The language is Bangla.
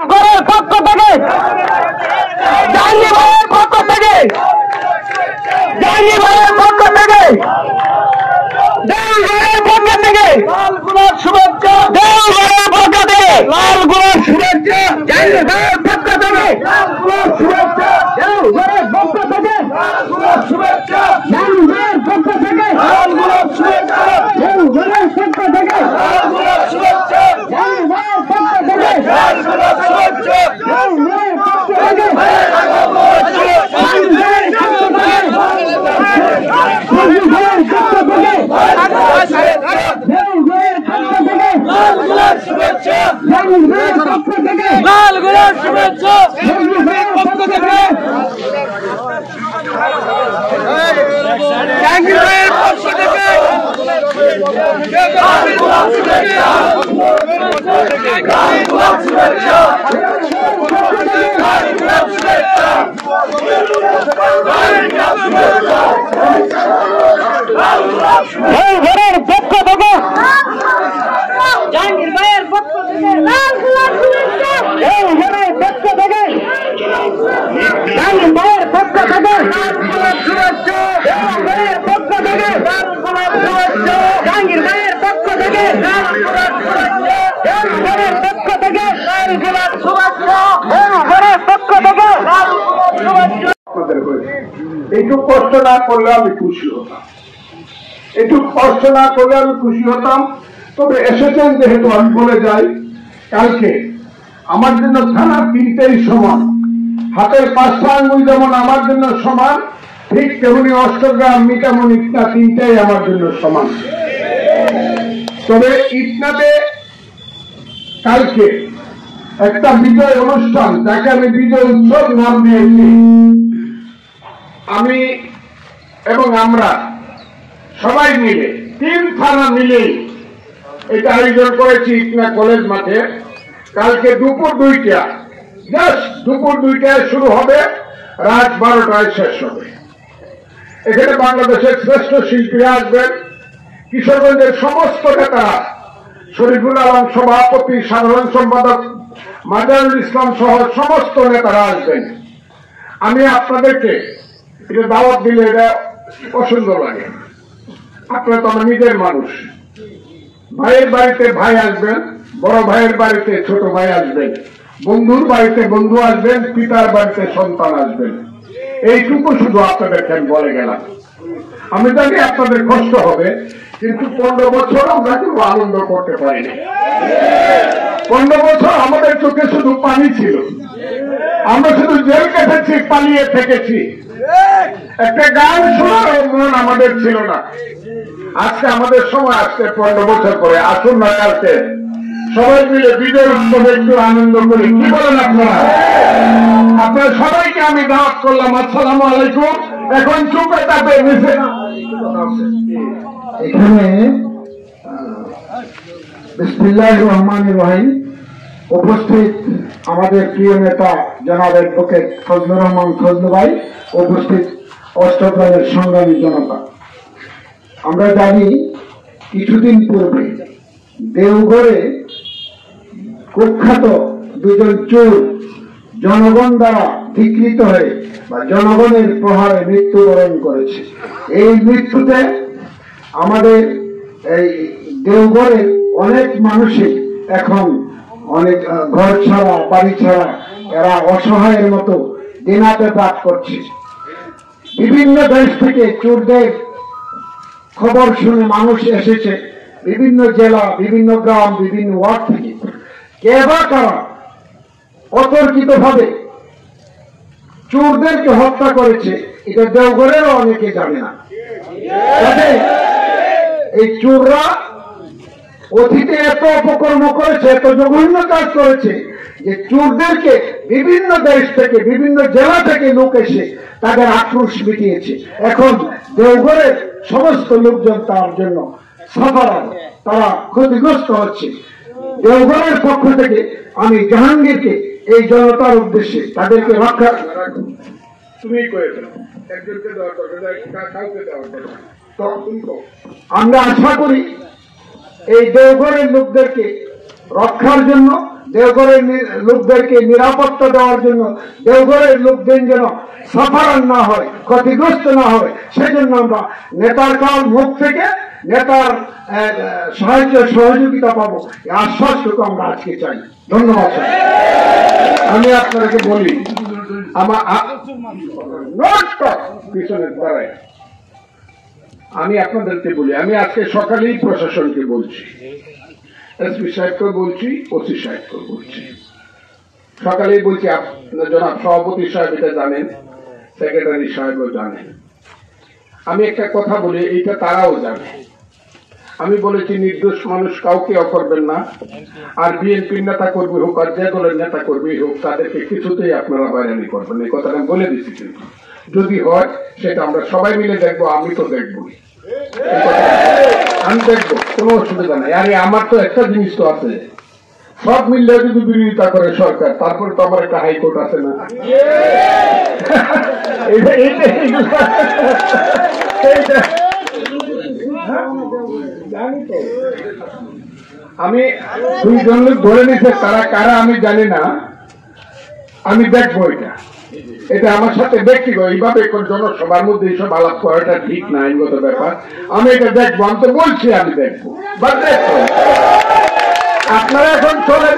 পক্ষ থেকে জাহাঙ্গীর ভাইয়ের পক্ষ থেকে জাহাঙ্গীর ভাইয়ের পক্ষ থেকে দেওঘরের পক্ষ থেকে লাল গোলাপ শুভেচ্ছা দেওঘরের পক্ষ থেকে লাল গোলাপ শুভেচ্ছা জাহাঙ্গীর ভাইয়ের পক্ষ থেকে লাল গোলাপ শুভেচ্ছা দেওঘরের পক্ষ থেকে লাল গোলাপ শুভেচ্ছা জাহাঙ্গীর ভাইয়ের পক্ষ থেকে লাল গোলাপ শুভেচ্ছা দেওঘরের পক্ষ থেকে লাল গোলাপ শুভেচ্ছা জাহাঙ্গীর ভাইয়ের পক্ষ থেকে লাল গোলাপ শুভেচ্ছা দেওঘরের পক্ষ থেকে লাল গোলাপ শুভেচ্ছা পক্ষ থেকে জাহাঙ্গীর ভাইয়ের পক্ষ থেকে লাল গোলাপ শুভেচ্ছা লাল গোলাপ শুভেচ্ছা লাল গোলাপ শুভেচ্ছা দেওঘরের পক্ষ থেকে জাহাঙ্গীর ভাইয়ের পক্ষ থেকে লাল গোলাপ শুভেচ্ছা দেওঘরের পক্ষ থেকে জাহাঙ্গীর ভাইয়ের পক্ষ থেকে লাল গোলাপ শুভেচ্ছা দেওঘরের পক্ষ থেকে লাল গোলাপ শুভেচ্ছা জাহাঙ্গীর ভাইয়ের পক্ষ থেকে লাল গোলাপ শুভেচ্ছা দেওঘরের পক্ষ থেকে লাল গোলাপ শুভেচ্ছা দেওঘরের পক্ষ থেকে লাল গোলাপ শুভেচ্ছা। একটু কষ্ট না করলে আমি খুশি হতাম, একটু কষ্ট না করলে আমি খুশি হতাম। তবে এসেছেন যেহেতু আমি বলে যাই, কালকে আমার জন্য থানা তিনটেই সমান, হাতের 5টা আঙ্গুল যেমন আমার জন্য সমান, ঠিক তেমনি অষ্টগ্রাম মিটামন ইটনা তিনটাই আমার জন্য সমান। তবে ইটনাতে কালকে একটা বিজয় অনুষ্ঠান, যাকে আমি বিজয় উৎসব নাম দিয়েছি, আমি এবং আমরা সবাই মিলে 3 থানা মিলেই এটা আয়োজন করেছি ইটনা কলেজ মাঠে। কালকে দুপুর 2টা, জাস্ট দুপুর 2টায় শুরু হবে, রাত 12টায় শেষ হবে। এখানে বাংলাদেশের শ্রেষ্ঠ শিল্পীরা আসবেন, কিশোরগঞ্জের সমস্ত নেতারা, শরীফুল আলম সভাপতি, সাধারণ সম্পাদক মাজারুল ইসলাম সহ সমস্ত নেতারা আসবেন। আমি আপনাদেরকে এটা দাওয়াত দিলে এটা পছন্দ লাগে, আপনারা তো আমার নিজের মানুষ। ভাইয়ের বাড়িতে ভাই আসবেন, বড় ভাইয়ের বাড়িতে ছোট ভাই আসবেন, বন্ধুর বাড়িতে বন্ধু আসবেন, পিতার বাড়িতে সন্তান আসবেন। এইটুকু শুধু আপনাদেরকে আমি বলে গেলাম। আমি জানি আপনাদের কষ্ট হবে, কিন্তু 15 বছর আমরা কেউ আনন্দ করতে পারিনি। 15 বছর আমাদের চোখে শুধু পানি ছিল, আমরা শুধু জেল কেটেছি, পালিয়ে থেকেছি, একটা গান শোনার মন আমাদের ছিল না। আজকে আমাদের সময় আসছে 15 বছর পরে। আসুন না কালকে সবাই মিলে বিজয় উৎসবে একটু আনন্দ করি, কি বলেন আপনারা? আপনারা সবাইকে আমি দাওয়াত করলাম। আসসালামু আলাইকুম। এখন চুপে চাপে মিশে এখানে বিসমিল্লাহির রহমানির রহিম উপস্থিত আমাদের প্রিয় নেতা জনাব অ্যাডভোকেট ফজলুর রহমান ফজলু ভাই, উপস্থিত অষ্টগ্রামের সংগ্রামী জনতা। আমরা জানি কিছুদিন পূর্বে দেওঘরে কুখ্যাত 2জন চোর জনগণ দ্বারা ধিকৃত হয়ে বা জনগণের প্রহারে মৃত্যুবরণ করেছে। এই মৃত্যুতে আমাদের এই দেওঘরের অনেক মানুষই এখন অনেক ঘর ছাড়া, বাড়ি ছাড়া, এরা অসহায়ের মতো দিনাতে বাস করছে। বিভিন্ন দেশ থেকে চোরদের খবর শুনে মানুষ এসেছে, বিভিন্ন জেলা, বিভিন্ন গ্রাম, বিভিন্ন ওয়ার্ড থেকে। কে বা কারা অতর্কিত ভাবে চোরদেরকে হত্যা করেছে, এটা দেওঘরেরও অনেকে জানে না। এই চোররা অতীতে এত অপকর্ম করেছে, এত জঘন্য কাজ করেছে যে চোরদেরকে বিভিন্ন দেশ থেকে, বিভিন্ন জেলা থেকে লোক এসে তাদের আক্রোশ মিটিয়েছে। এখন দেওঘরের সমস্ত লোকজন তার জন্য সাফারান, তারা ক্ষতিগ্রস্ত হচ্ছে। দেওঘরের পক্ষ থেকে আমি জাহাঙ্গীরকে এই জনতার উদ্দেশ্যে তাদেরকে রক্ষা আমরা আশা করি এই দেওঘরের লোকদেরকে রক্ষার জন্য দেওঘরের লোকদেরকে নিরাপত্তা দেওয়ার জন্য, দেওঘরের লোকদের যেন সাফারান না হয়, ক্ষতিগ্রস্ত না হয়, সেজন্য আমরা নেতার মুখ থেকে নেতার সাহায্য সহযোগিতা পাবো, এই আশ্বাসটুকু আমরা আজকে চাই। ধন্যবাদ। আমি আপনাকে বলি, আমার পিছনের দ্বারায় আমি আপনাদেরকে বলি, আমি আজকে সকালেই প্রশাসনকে বলছি, এসপি সাহেবকে বলছি, ওসি সাহেবকে বলছি, সকালেই বলছি। আপনার জনাব সভাপতি সাহেব এটা জানেন, সেক্রেটারি সাহেবও জানেন। আমি একটা কথা বলি, এইটা তারাও জানে। আমি বলেছি নির্দোষ মানুষ কাউকে করবেন না, আর বিএনপির নেতা কর্মী হোক আর যে দলের নেতা কর্মী হোক, তাদেরকে কিছুতেই আপনারা হয়রানি করবেন, এই কথাটা আমি বলে দিচ্ছি। কিন্তু যদি হয় সেটা আমরা সবাই মিলে দেখবো, আমি তো দেখবই, আমি দেখবো, কোনো অসুবিধা নাই। আরে আমার তো একটা জিনিস তো আছে, সব মিললে যদি বিরোধিতা করে সরকার, তারপরে তো আমার একটা হাইকোর্ট আছে না। আমি দুইজন লোক ধরে নিচ্ছে, তারা কারা আমি জানি না, আমি দেখবো এটা। এটা আমার সাথে ব্যক্তিগত, এইভাবে জনসভার মধ্যে এইসব আলাপ করাটা ঠিক না, আইনগত ব্যাপার। আমি এটা দেখবো, আমি তো বলছি আমি দেখবো, বা দেখবো। আপনারা এখন চলে